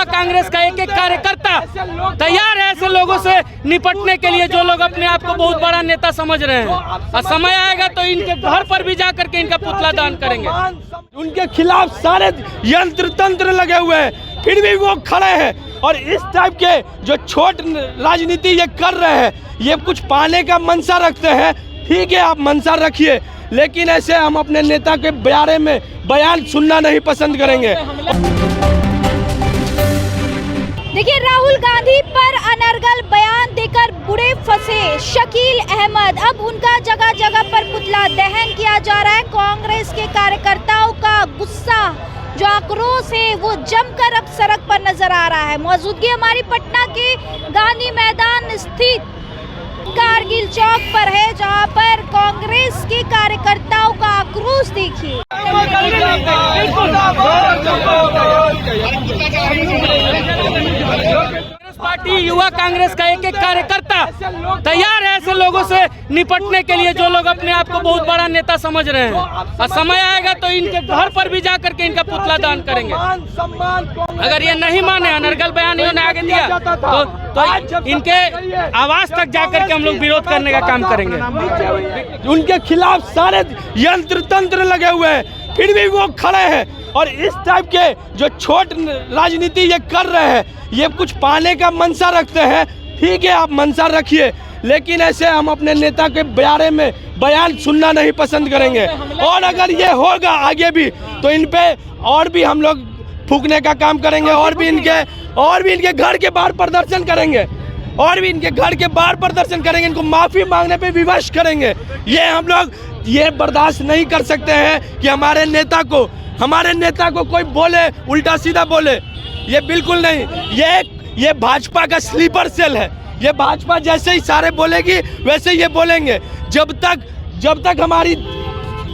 युवा कांग्रेस का एक एक कार्यकर्ता तैयार है ऐसे लोगों से निपटने के लिए जो लोग अपने आप को बहुत बड़ा नेता समझ रहे हैं। और समय आएगा तो इनके घर पर भी जा करके इनका पुतला दान करेंगे। उनके खिलाफ सारे यंत्र तंत्र लगे हुए हैं, फिर भी वो खड़े हैं। और इस टाइप के जो छोट राजनीति ये कर रहे हैं, ये कुछ पाने का मंशा रखते हैं। ठीक है, आप मंशा रखिए, लेकिन ऐसे हम अपने नेता के बारे में बयान सुनना नहीं पसंद करेंगे। देखिए, राहुल गांधी पर अनर्गल बयान देकर बुरे फंसे शकील अहमद। अब उनका जगह जगह पर पुतला दहन किया जा रहा है। कांग्रेस के कार्यकर्ताओं का गुस्सा, जो आक्रोश है, वो जमकर अब सड़क पर नजर आ रहा है। मौजूदगी हमारी पटना के गांधी मैदान स्थित कारगिल चौक पर है, जहां पर कांग्रेस के कार्यकर्ताओं का आक्रोश देखिए। पार्टी युवा कांग्रेस का एक एक कार्यकर्ता तैयार है ऐसे लोगों से निपटने के लिए जो लोग अपने आप को बहुत बड़ा नेता समझ रहे हैं। और समय आएगा तो इनके घर पर भी जा करके इनका पुतला दान करेंगे। अगर ये नहीं माने, अनर्गल बयान इन्होंने आगे दिया तो इनके आवाज तक जा करके हम लोग विरोध करने का काम करेंगे। उनके खिलाफ सारे यंत्र तंत्र लगे हुए हैं, फिर भी वो खड़े हैं। और इस टाइप के जो छोट राजनीति ये कर रहे हैं, ये कुछ पाने का मंशा रखते हैं। ठीक है, आप मंशा रखिए, लेकिन ऐसे हम अपने नेता के बारे में बयान सुनना नहीं पसंद करेंगे। और अगर ये होगा आगे भी तो इन पे और भी हम लोग फूकने का काम करेंगे, और भी इनके घर के बाहर प्रदर्शन करेंगे, इनको माफी मांगने पे विवश करेंगे। ये हम लोग ये बर्दाश्त नहीं कर सकते हैं कि हमारे नेता को कोई बोले, उल्टा सीधा बोले। ये बिल्कुल नहीं, ये भाजपा का स्लीपर सेल है। ये भाजपा जैसे ही सारे बोलेगी वैसे ये बोलेंगे। जब तक हमारी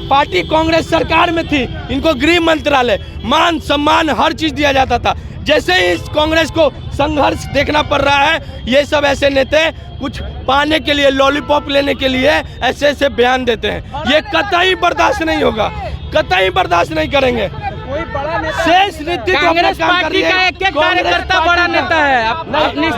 पार्टी कांग्रेस सरकार में थी, इनको गृह मंत्रालय, मान सम्मान, हर चीज दिया जाता था। जैसे ही इस कांग्रेस को संघर्ष देखना पड़ रहा है, ये सब ऐसे नेता कुछ पाने के लिए, लॉलीपॉप लेने के लिए ऐसे बयान देते हैं। ये कतई बर्दाश्त नहीं होगा, कतई बर्दाश्त नहीं करेंगे। शेष नीति कांग्रेस पार्टी का एक एक कार्यकर्ता बड़ा नेता है।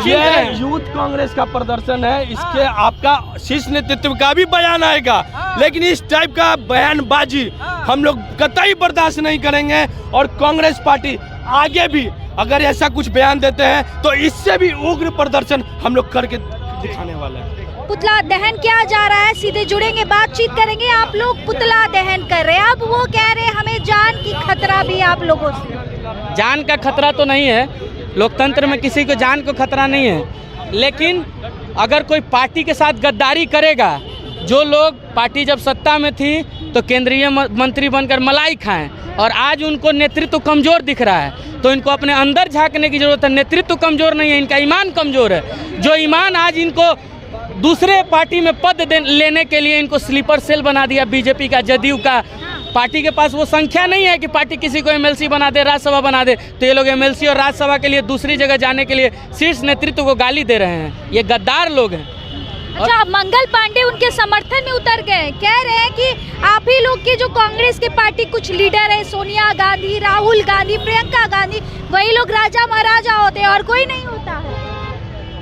ये यूथ कांग्रेस का प्रदर्शन है, इसके आपका शीर्ष नेतृत्व का भी बयान आएगा, लेकिन इस टाइप का बयानबाजी हम लोग कतई बर्दाश्त नहीं करेंगे। और कांग्रेस पार्टी आगे भी अगर ऐसा कुछ बयान देते हैं तो इससे भी उग्र प्रदर्शन हम लोग करके दिखाने वाले हैं। पुतला दहन किया जा रहा है, सीधे जुड़ेंगे, बातचीत करेंगे। आप लोग पुतला दहन कर रहे हैं, अब वो कह रहे हैं हमें जान की खतरा भी आप लोगों से। जान का खतरा तो नहीं है, लोकतंत्र में किसी को जान को खतरा नहीं है। लेकिन अगर कोई पार्टी के साथ गद्दारी करेगा, जो लोग पार्टी जब सत्ता में थी तो केंद्रीय मंत्री बनकर मलाई खाएं, और आज उनको नेतृत्व कमजोर दिख रहा है, तो इनको अपने अंदर झांकने की जरूरत है। नेतृत्व कमजोर नहीं है, इनका ईमान कमजोर है। जो ईमान आज इनको दूसरे पार्टी में पद लेने के लिए इनको स्लीपर सेल बना दिया बीजेपी का, जदयू का। पार्टी के पास वो संख्या नहीं है कि पार्टी किसी को एमएलसी बना दे, राज्यसभा बना दे, तो ये लोग एमएलसी और राज्यसभा के लिए दूसरी जगह जाने के लिए शीर्ष नेतृत्व को गाली दे रहे हैं। ये गद्दार लोग हैं। अच्छा, मंगल पांडे उनके समर्थन में उतर गए, कह रहे हैं कि आप ही लोग के जो कांग्रेस के पार्टी कुछ लीडर है, सोनिया गांधी, राहुल गांधी, प्रियंका गांधी, वही लोग राजा महाराजा होते हैं और कोई नहीं होता है।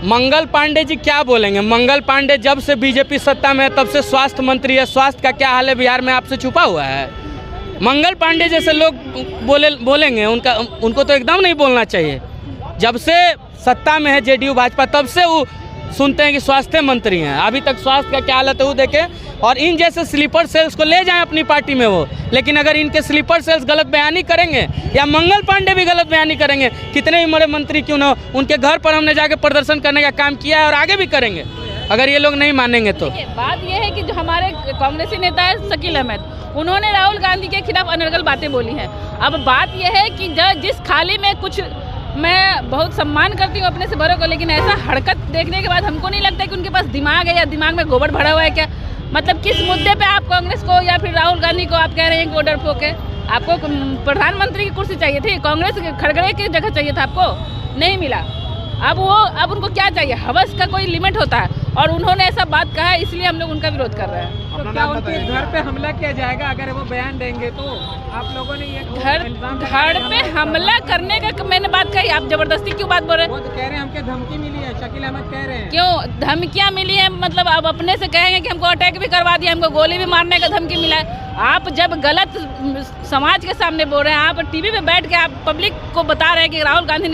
मंगल पांडे जी क्या बोलेंगे? मंगल पांडे जब से बीजेपी सत्ता में है तब से स्वास्थ्य मंत्री है। स्वास्थ्य का क्या हाल है बिहार में आपसे छुपा हुआ है? मंगल पांडे जैसे लोग बोलेंगे, उनको तो एकदम नहीं बोलना चाहिए। जब से सत्ता में है जेडीयू भाजपा, तब से वो सुनते हैं कि स्वास्थ्य मंत्री हैं। अभी तक स्वास्थ्य का क्या हालत है वो देखें। और इन जैसे स्लीपर सेल्स को ले जाएं अपनी पार्टी में वो। लेकिन अगर इनके स्लीपर सेल्स गलत बयानी करेंगे, या मंगल पांडे भी गलत बयानी करेंगे, कितने भी बड़े मंत्री क्यों ना, उनके घर पर हमने जाके प्रदर्शन करने का काम किया है और आगे भी करेंगे, अगर ये लोग नहीं मानेंगे तो। बात ये है कि जो हमारे कांग्रेसी नेता है शकील अहमद, उन्होंने राहुल गांधी के खिलाफ अनर्गल बातें बोली हैं। अब बात यह है कि जिस खाली में कुछ, मैं बहुत सम्मान करती हूँ अपने से बड़ों को, लेकिन ऐसा हरकत देखने के बाद हमको नहीं लगता कि उनके पास दिमाग है या दिमाग में गोबर भरा हुआ है क्या। मतलब किस मुद्दे पे आप कांग्रेस को या फिर राहुल गांधी को आप कह रहे हैं कि वो डरपोक है? आपको प्रधानमंत्री की कुर्सी चाहिए थी, कांग्रेस खड़गड़े की जगह चाहिए था, आपको नहीं मिला। अब उनको क्या चाहिए? हवस का कोई लिमिट होता है, और उन्होंने ऐसा बात कहा है, इसलिए हम लोग उनका विरोध कर रहे हैं। तो क्या उनके घर पे हमला किया जाएगा अगर वो बयान देंगे तो? आप लोगों ने ये घर पे हमला करने का मैंने बात कही, आप जबरदस्ती क्यों बात बोल रहे हैं? वो तो कह रहे हैं हमके धमकी मिली है, शकील अहमद कह रहे हैं। क्यों धमकियां मिली है? मतलब आप अपने से कहेंगे कि हमको अटैक भी करवा दिया, हमको गोली भी मारने का धमकी मिला है। आप जब गलत समाज के सामने बोल रहे हैं, आप टीवी पे बैठ के आप पब्लिक को बता रहे हैं कि राहुल गांधी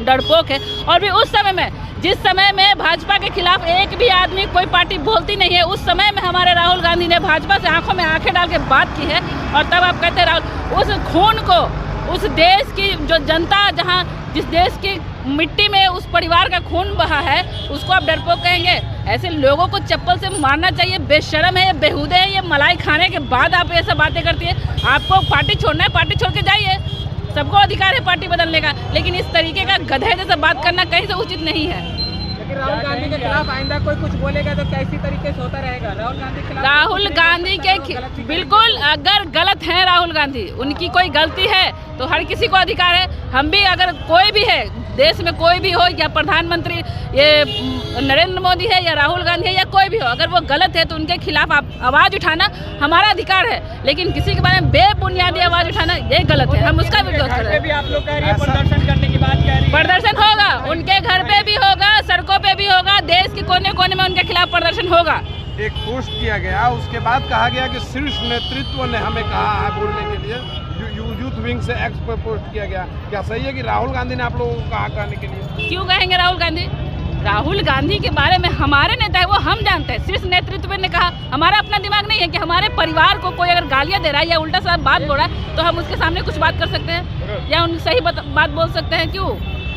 डरपोक है, और भी उस समय में जिस समय में भाजपा के खिलाफ एक भी आदमी कोई पार्टी बोलती नहीं है, उस समय में हमारे राहुल गांधी ने भाजपा से आंखों में आंखें डाल के बात की है। और तब आप कहते हैं राहुल, उस खून को, उस देश की जो जनता, जहां जिस देश की मिट्टी में उस परिवार का खून बहा है, उसको आप डरपोक कहेंगे? ऐसे लोगों को चप्पल से मारना चाहिए। बेशर्म है, ये बेहुदे है, ये मलाई खाने के बाद आप ऐसा बातें करती है। आपको पार्टी छोड़ना है, पार्टी छोड़ के जाइए, सबको अधिकार है पार्टी बदलने का, लेकिन इस तरीके का गधे जैसा बात करना कहीं से उचित नहीं है। लेकिन राहुल गांधी के खिलाफ आइंदा कोई कुछ बोलेगा तो कैसी तरीके से होता रहेगा? राहुल गांधी के बिल्कुल, अगर गलत है राहुल गांधी, उनकी कोई गलती है तो हर किसी को अधिकार है। हम भी, अगर कोई भी है देश में, कोई भी हो, या प्रधानमंत्री ये नरेंद्र मोदी है या राहुल गांधी है या कोई भी हो, अगर वो गलत है तो उनके खिलाफ आवाज़ उठाना हमारा अधिकार है। लेकिन किसी के बारे में बेबुनियादी आवाज़ उठाना ये गलत है, हम उसका विरोध कर रहे हैं। आप लोग कह रही है प्रदर्शन करने की बात कह रही है। प्रदर्शन होगा, उनके घर पे भी होगा, सड़कों पे भी होगा, देश के कोने कोने में उनके खिलाफ प्रदर्शन होगा। एक पोस्ट किया गया, उसके बाद कहा गया कि शीर्ष नेतृत्व ने हमें कहा है बोलने के लिए, यूथ विंग से एक्स पर पोस्ट किया गया। क्या सही है कि राहुल गांधी ने आप लोगों को कहा कहने के लिए? क्यों कहेंगे राहुल गांधी? राहुल गांधी के बारे में हमारे नेता है वो हम जानते हैं, शीर्ष नेतृत्व ने कहा। हमारा अपना दिमाग नहीं है कि हमारे परिवार को कोई अगर गालियां दे रहा है या उल्टा सा बात बोल रहा है तो हम उसके सामने कुछ बात कर सकते हैं या उन सही बात बोल सकते हैं? क्यों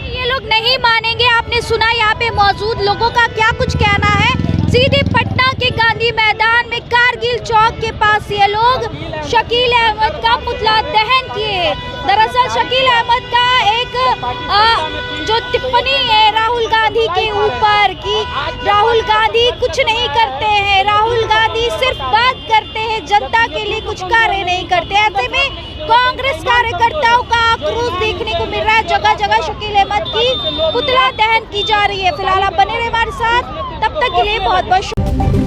ये लोग नहीं मानेंगे? आपने सुना यहाँ पे मौजूद लोगों का क्या कुछ कहना है। सीधे पटना के गांधी मैदान में कारगिल चौक के पास ये लोग शकील अहमद का पुतला दहन किए। दरअसल शकील अहमद का एक जो टिप्पणी है राहुल गांधी के ऊपर कि राहुल गांधी कुछ नहीं करते हैं, राहुल गांधी सिर्फ बात करते हैं, जनता के लिए कुछ कार्य नहीं करते। ऐसे में कांग्रेस कार्यकर्ताओं का आक्रोश देखने को मिल रहा है। जगह जगह शकील अहमद की पुतला दहन की जा रही है। फिलहाल आप बने रहे हमारे साथ, तब तक के लिए बहुत बहुत शुक्रिया।